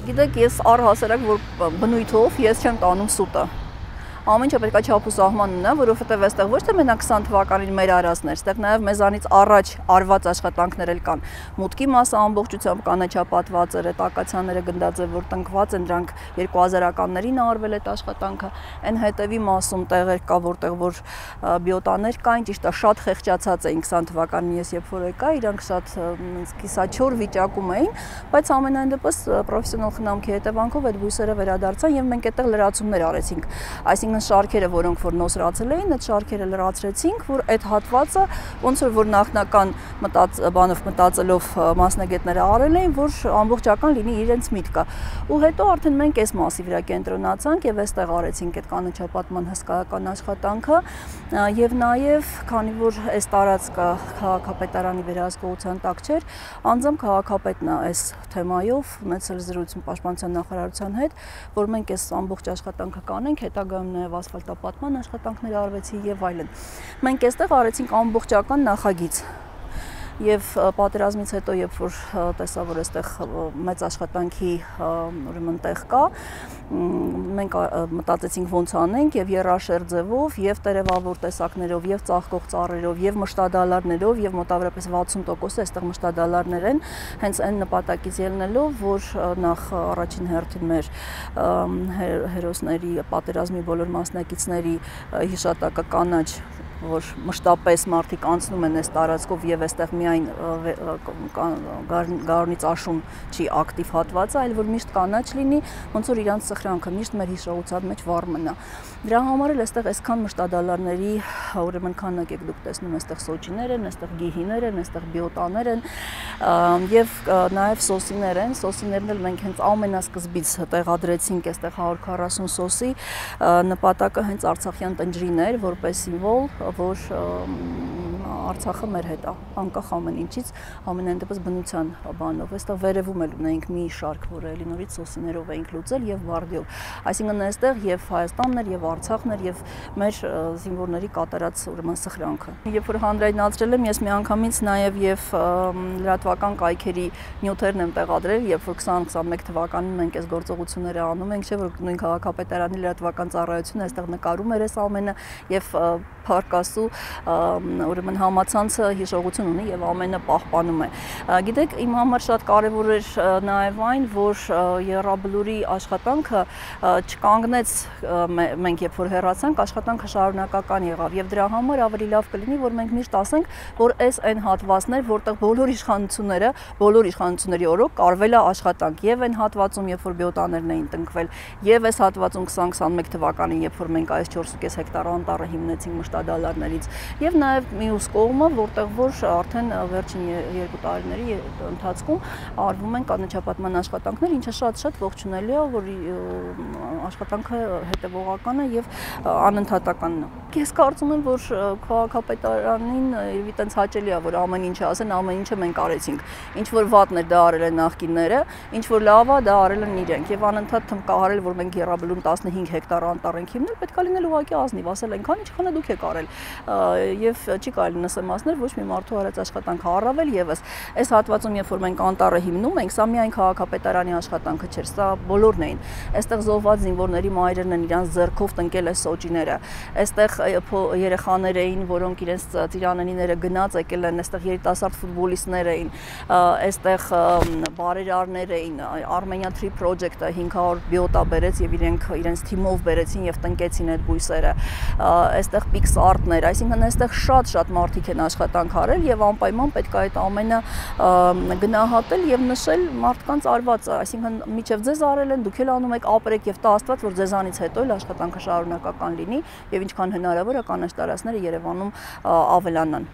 Գիտեք, ես առհասարակ որ բնույթով ես չեմ տանում սուտը։ Ամեն ինչը պետք է չափ ու սահման ունենա, որովհետև այստեղ ոչ թե մենակ 20 թվականին մեր արածներ, այստեղ նաև մեզանից առաջ արված աշխատանքներ էլ կան։ Մուտքի մասը ամբողջությամբ կանաչապատված է, տակացյանները գնդաձև որ տնկված են, դրանք 2000-ականներին արվել այդ աշխատանքը։ Այն հետևի մասում տեղեր կա, որտեղ որ բիոտաներ կային, ճիշտ է, շատ խեղճացած էին 20 թվականին ես երբ որ եկա, իրանք շատ կիսաչոր վիճակում էին, բայց ամենայն դեպս պրոֆեսիոնալ խնամքի հետևանքով այդ բույսերը վերադարձան եւ մենք այդտեղ լրացումներ արեցինք։ Այսինքն շարքերը, որոնք որ նոսրացել էին, այդ շարքերը լրացրեցինք, որ այդ հատվածը ոնց որ նախնական մտածելով մասնագետները արել էին, որ ամբողջական լինի իրենց միտքը։ Ու հետո արդեն մենք այս մասի վրա կենտրոնացանք եւ այստեղ արեցինք այդ կանաչապատման հսկայական աշխատանքը եւ նաեւ քանի որ այս տարածքը քաղաքապետարանի վերահսկողության տակ չէր, անձամբ քաղաքապետն է այս թեմայով ունեցել զրույցում պաշտպանության նախարարության հետ, որ մենք այս ամբողջ աշխատանքը կանենք, հետագայում նաև ասֆալտապատման աշխատանքներ արվեցին եւ այլն։ Մենք այստեղ արեցինք ամբողջական նախագիծ։ Եվ պատերազմից հետո, երբ որ տեսա, որ այստեղ մեծ աշխատանքի ուրեմն տեղ կա, մենք մտածեցինք ոնց անենք եւ երաշեր ձևով, եւ տերևավոր տեսակներով, եւ ծաղկող ծառերով, եւ մշտադալարներով, եւ մոտավորապես 60% այստեղ մշտադալարներ են, հենց այն նպատակից ելնելով, որ նախ առաջին հերթին մեր հերոսների, պատերազմի բոլոր մասնակիցների հիշատակը կանաչ, որ մշտապես մարդիկ անցնում են այս տարածքով եւ այստեղ միայն գարունից աշուն չի ակտիվ հատվածը, այլ որ միշտ կանաչ լինի, ոնց որ իրանց սխրանքը միշտ մեր հիշողության մեջ վառ մնա։ Դրա համար էլ այստեղ այսքան մշտադալարների ուրեմն քանակ եք դուք տեսնում, այստեղ սոճիներ են, այստեղ գիհիներ են, այստեղ բիոտաներ են եւ նաեւ սոսիներ են, սոսիներն էլ մենք հենց ամենասկզբից տեղադրեցինք այստեղ 140 սոսի, նպատակը հենց արցախյան տնջրին էր, որպես սիմվոլ, որ Արցախը մեր հետ է, անկախ ամեն ինչից, ամենայն դեպս բնության բանով։ Այստեղ վերևում էլ ունենք մի շարք, որը էլի նորից սոսիներով էինք լուծել եւ վարդյով։ Այսինքն այստեղ եւ Հայաստանն էր, եւ Արցախն էր, եւ մեր զինվորների կատարած ուրեմն սխրանքը։ Երբ որ հանրայնացրել եմ, ես միանգամից նաեւ եւ լրատվական կայքերի նյութերն եմ տեղադրել, երբ որ 2021 թվականին մենք այս գործողությունները անում ենք, չէ՞ որ նույն քաղաքապետարանի լրատվական ծառայությունը այստեղ նկարում էր այս ամենը եւ Փարքասու ուրեմն համացանցը հիշողություն ունի եւ ամենը պահպանում է։ Գիտեք, իմ համար շատ կարեւոր էր նաեւ այն, որ Եռաբլուրի աշխատանքը չկանգնեց մենք երբ որ հեռացանք, աշխատանքը շարունակական եղավ եւ դրա համար ավելի լավ կլինի, որ մենք միշտ ասենք, որ այս այն հատվածներ, որտեղ բոլոր իշխանությունների օրոք կարվել է աշխատանք եւ այն հատվածում, երբ որ բիոտաներն էին տնկվել, եւ այս հատվածում 2021 թվականին, երբ որ մենք այս 4.5 հեկտար անտառը հիմնեցինք մշտադալարներից եւ նաեւ մյուս կողմը, որտեղ որ արդեն վերջին 2 տարիների ընթացքում արվում են կանաչապատման աշխատանքներ, ինչը շատ ողջունելի է, որ աշխատանքը հետևողական է եւ անընդհատականն է։ Ես կարծում եմ, որ քաղաքապետարանին իրավի տենց հաճելի է, որ ամեն ինչ ասեն, ամեն ինչը մենք արեցինք։ Ինչ որ վատն էր, դա արել են նախկինները, ինչ որ լավ է, դա արել են իրենք եւ անընդհատ թմկահարել, որ մենք Եռաբլուրում 15 հեկտար անտառ ենք հիմնել, պետք է լինել ուղղակի ազնիվ, ասել այնքան, ինչքան է դուք եք արել։ Եվ չի կարելի նսեմացնել ոչ մի մարդու արած աշխատանքը առավել եւս։ Այս հատվածում, երբ որ մենք անտառը հիմնում ենք, սա միայն քաղաքապետարանի աշխատանքը չէր, սա բոլորն էին։ Այստեղ զոհված զինվորների մայրերն են իրանց ձեռքով տնկել այս սոճիները։ Այստեղ երեխաներ էին, որոնք իրենց ծիրանենիները գնաց եկել են, այստեղ երիտասարդ ֆուտբոլիստներ էին, այստեղ բարերարներ էին, Armenia Tree Project-ը 500 բիոտա բերեց եւ իրենց թիմով բերեցին եւ տնկեցին այդ բույսերը։ Այստեղ Pixart-ներ, այսինքն այստեղ շատ մարդիկ են աշխատանք արել եւ անպայման պետք է այդ ամենը գնահատել եւ նշել մարդկանց արվածը, այսինքն միջև ձեզ արել են, դուք էլ անում եք, ապրեք եւ տա Աստված, որ ձեզանից հետո էլ աշխատանքը շարունակական լինի եւ ինչքան հնարավոր է կանաչ տարածքները Երևանում ավելանան։